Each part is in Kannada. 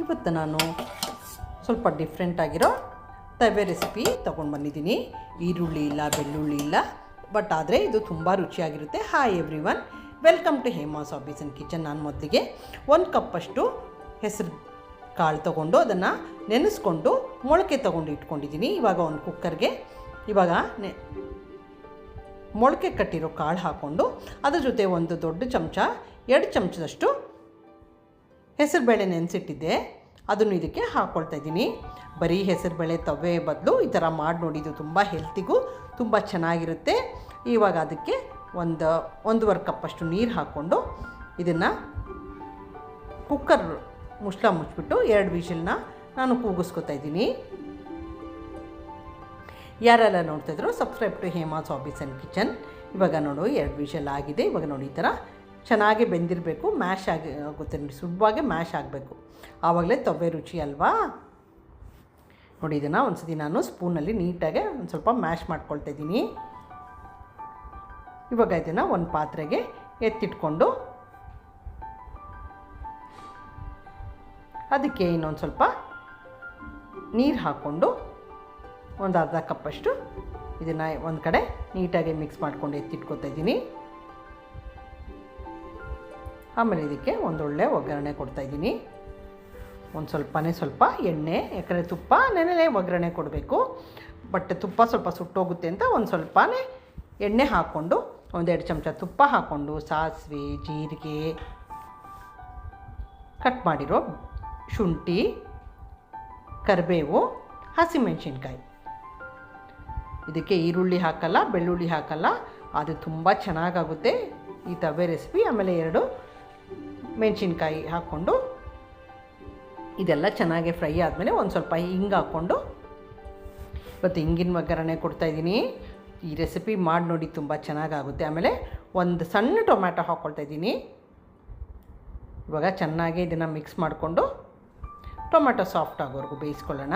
ಇವತ್ತು ನಾನು ಸ್ವಲ್ಪ ಡಿಫ್ರೆಂಟ್ ಆಗಿರೋ ತವೆ ರೆಸಿಪಿ ತೊಗೊಂಡು ಬಂದಿದ್ದೀನಿ. ಈರುಳ್ಳಿ ಇಲ್ಲ, ಬೆಳ್ಳುಳ್ಳಿ ಇಲ್ಲ, ಬಟ್ ಆದರೆ ಇದು ತುಂಬ ರುಚಿಯಾಗಿರುತ್ತೆ. Hi everyone, welcome to Hema's hobbies and kitchen. ನಾನು ಮೊದಲಿಗೆ 1 ಕಪ್ಪಷ್ಟು ಹೆಸರು ಕಾಳು ತೊಗೊಂಡು ಅದನ್ನು ನೆನೆಸ್ಕೊಂಡು ಮೊಳಕೆ ತೊಗೊಂಡು ಇಟ್ಕೊಂಡಿದ್ದೀನಿ. ಇವಾಗ ಒಂದು ಕುಕ್ಕರ್ಗೆ ಮೊಳಕೆ ಕಟ್ಟಿರೋ ಕಾಳು ಹಾಕ್ಕೊಂಡು ಅದ್ರ ಜೊತೆ ಒಂದು ದೊಡ್ಡ ಚಮಚ 2 ಚಮಚದಷ್ಟು ಹೆಸರುಬೇಳೆ ನೆನೆಸಿಟ್ಟಿದ್ದೆ, ಅದನ್ನು ಇದಕ್ಕೆ ಹಾಕ್ಕೊಳ್ತಾ ಇದ್ದೀನಿ. ಬರೀ ಹೆಸರುಬೇಳೆ ತವೆ ಬದಲು ಈ ಥರ ಮಾಡಿ ನೋಡಿ, ಇದು ತುಂಬ ಹೆಲ್ತಿಗೂ ತುಂಬ ಚೆನ್ನಾಗಿರುತ್ತೆ. ಇವಾಗ ಅದಕ್ಕೆ 1.5 ಕಪ್ಪಷ್ಟು ನೀರು ಹಾಕ್ಕೊಂಡು ಇದನ್ನು ಕುಕ್ಕರ್ ಮುಚ್ಚಳ ಮುಚ್ಚಿಬಿಟ್ಟು 2 ವಿಷಲ್ನ ನಾನು ಕೂಗಿಸ್ಕೊತಾ ಇದ್ದೀನಿ. ಯಾರೆಲ್ಲ ನೋಡ್ತಾಯಿದ್ರು subscribe to Hema's hobbies and kitchen. ಇವಾಗ ನೋಡು 2 ವಿಷಲ್ ಆಗಿದೆ. ಇವಾಗ ನೋಡಿ ಈ ಥರ ಚೆನ್ನಾಗಿ ಬೆಂದಿರಬೇಕು, ಮ್ಯಾಶ್ ಆಗುತ್ತೆ ನೋಡಿ, ಸುಲಭವಾಗಿ ಮ್ಯಾಶ್ ಆಗಬೇಕು, ಆವಾಗಲೇ ತವೆ ರುಚಿ ಅಲ್ವಾ. ನೋಡಿ ಇದನ್ನು ಒಂದ್ಸತಿ ನಾನು ಸ್ಪೂನಲ್ಲಿ ನೀಟಾಗಿ ಒಂದು ಸ್ವಲ್ಪ ಮ್ಯಾಶ್ ಮಾಡ್ಕೊಳ್ತಾ ಇದ್ದೀನಿ. ಇವಾಗ ಇದನ್ನು ಒಂದು ಪಾತ್ರೆಗೆ ಎತ್ತಿಟ್ಕೊಂಡು ಅದಕ್ಕೆ ಇನ್ನೊಂದು ಸ್ವಲ್ಪ ನೀರು ಹಾಕ್ಕೊಂಡು ಒಂದು ಅರ್ಧ ಕಪ್ಪಷ್ಟು ಇದನ್ನು ಒಂದು ಕಡೆ ನೀಟಾಗಿ ಮಿಕ್ಸ್ ಮಾಡ್ಕೊಂಡು ಎತ್ತಿಟ್ಕೊತಾ ಇದ್ದೀನಿ. ಆಮೇಲೆ ಇದಕ್ಕೆ ಒಂದೊಳ್ಳೆ ಒಗ್ಗರಣೆ ಕೊಡ್ತಾಯಿದ್ದೀನಿ. ಒಂದು ಸ್ವಲ್ಪ ಎಣ್ಣೆ, ಯಾಕಂದರೆ ತುಪ್ಪ ನೆನೆಲೆ ಒಗ್ಗರಣೆ ಕೊಡಬೇಕು, ಬಟ್ ತುಪ್ಪ ಸ್ವಲ್ಪ ಸುಟ್ಟೋಗುತ್ತೆ ಅಂತ ಒಂದು ಸ್ವಲ್ಪ ಎಣ್ಣೆ ಹಾಕ್ಕೊಂಡು 1-2 ಚಮಚ ತುಪ್ಪ ಹಾಕ್ಕೊಂಡು ಸಾಸಿವೆ, ಜೀರಿಗೆ, ಕಟ್ ಮಾಡಿರೋ ಶುಂಠಿ, ಕರಿಬೇವು, ಹಸಿಮೆಣಸಿನ್ಕಾಯಿ, ಇದಕ್ಕೆ ಈರುಳ್ಳಿ ಹಾಕಲ್ಲ, ಬೆಳ್ಳುಳ್ಳಿ ಹಾಕಲ್ಲ, ಅದು ತುಂಬ ಚೆನ್ನಾಗಾಗುತ್ತೆ ಈ ತವೆ ರೆಸಿಪಿ. ಆಮೇಲೆ 2 ಮೆಣಸಿನ್ಕಾಯಿ ಹಾಕ್ಕೊಂಡು ಇದೆಲ್ಲ ಚೆನ್ನಾಗಿ ಫ್ರೈ ಆದಮೇಲೆ ಒಂದು ಸ್ವಲ್ಪ ಹಿಂಗೆ ಹಾಕ್ಕೊಂಡು ಇವತ್ತು ಹಿಂಗಿನ ಒಗ್ಗರಣೆ ಕೊಡ್ತಾಯಿದ್ದೀನಿ. ಈ ರೆಸಿಪಿ ಮಾಡಿ ನೋಡಿ, ತುಂಬ ಚೆನ್ನಾಗಾಗುತ್ತೆ. ಆಮೇಲೆ ಒಂದು ಸಣ್ಣ ಟೊಮ್ಯಾಟೊ ಹಾಕ್ಕೊಳ್ತಾ ಇದ್ದೀನಿ. ಇವಾಗ ಚೆನ್ನಾಗಿ ಇದನ್ನು ಮಿಕ್ಸ್ ಮಾಡಿಕೊಂಡು ಟೊಮ್ಯಾಟೊ ಸಾಫ್ಟ್ ಆಗೋವರೆಗೂ ಬೇಯಿಸ್ಕೊಳ್ಳೋಣ.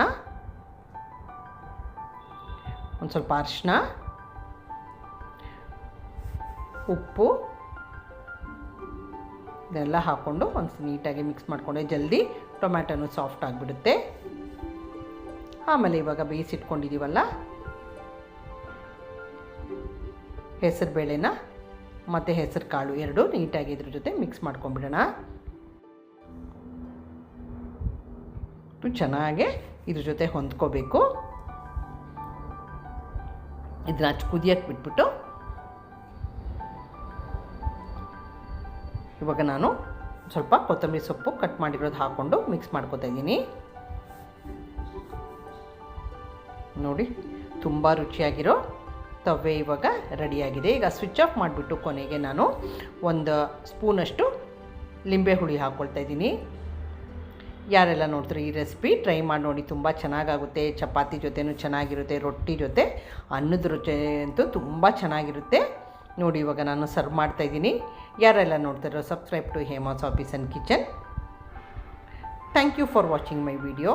ಒಂದು ಸ್ವಲ್ಪ ಅರಿಶಿನ, ಉಪ್ಪು ಇದೆಲ್ಲ ಹಾಕ್ಕೊಂಡು ಒಂದು ನೀಟಾಗಿ ಮಿಕ್ಸ್ ಮಾಡಿಕೊಂಡೆ ಜಲ್ದಿ ಟೊಮ್ಯಾಟೊನು ಸಾಫ್ಟ್ ಆಗಿಬಿಡುತ್ತೆ. ಆಮೇಲೆ ಇವಾಗ ಬೇಯಿಸಿಟ್ಕೊಂಡಿದ್ದೀವಲ್ಲ ಹೆಸರು ಬೇಳೆನ ಮತ್ತು ಹೆಸರು ಕಾಳು 2 ನೀಟಾಗಿ ಇದ್ರ ಜೊತೆ ಮಿಕ್ಸ್ ಮಾಡ್ಕೊಂಬಿಡೋಣ. ಚೆನ್ನಾಗಿ ಇದ್ರ ಜೊತೆ ಹೊಂದ್ಕೋಬೇಕು. ಇದನ್ನ ಕುದಿಯಕ್ಕೆ ಬಿಟ್ಬಿಟ್ಟು ಇವಾಗ ನಾನು ಸ್ವಲ್ಪ ಕೊತ್ತಂಬರಿ ಸೊಪ್ಪು ಕಟ್ ಮಾಡಿರೋದು ಹಾಕ್ಕೊಂಡು ಮಿಕ್ಸ್ ಮಾಡ್ಕೊತಾ ಇದ್ದೀನಿ. ನೋಡಿ ತುಂಬ ರುಚಿಯಾಗಿರೋ ತವೆ ಇವಾಗ ರೆಡಿಯಾಗಿದೆ. ಈಗ ಸ್ವಿಚ್ ಆಫ್ ಮಾಡಿಬಿಟ್ಟು ಕೊನೆಗೆ ನಾನು 1 ಸ್ಪೂನಷ್ಟು ಲಿಂಬೆ ಹುಳಿ ಹಾಕ್ಕೊಳ್ತಾ ಇದ್ದೀನಿ. ಯಾರೆಲ್ಲ ನೋಡ್ತಾರೆ ಈ ರೆಸಿಪಿ ಟ್ರೈ ಮಾಡಿ ನೋಡಿ, ತುಂಬ ಚೆನ್ನಾಗಾಗುತ್ತೆ. ಚಪಾತಿ ಜೊತೆನೂ ಚೆನ್ನಾಗಿರುತ್ತೆ, ರೊಟ್ಟಿ ಜೊತೆ, ಅನ್ನದ ರುಚಿ ಅಂತೂ ತುಂಬ ಚೆನ್ನಾಗಿರುತ್ತೆ. ನೋಡಿ ಇವಾಗ ನಾನು ಸರ್ವ್ ಮಾಡ್ತಾಯಿದ್ದೀನಿ. ಯಾರೆಲ್ಲ ನೋಡ್ತಾರೋ subscribe to Hema's hobbies and kitchen. Thank you for watching my video.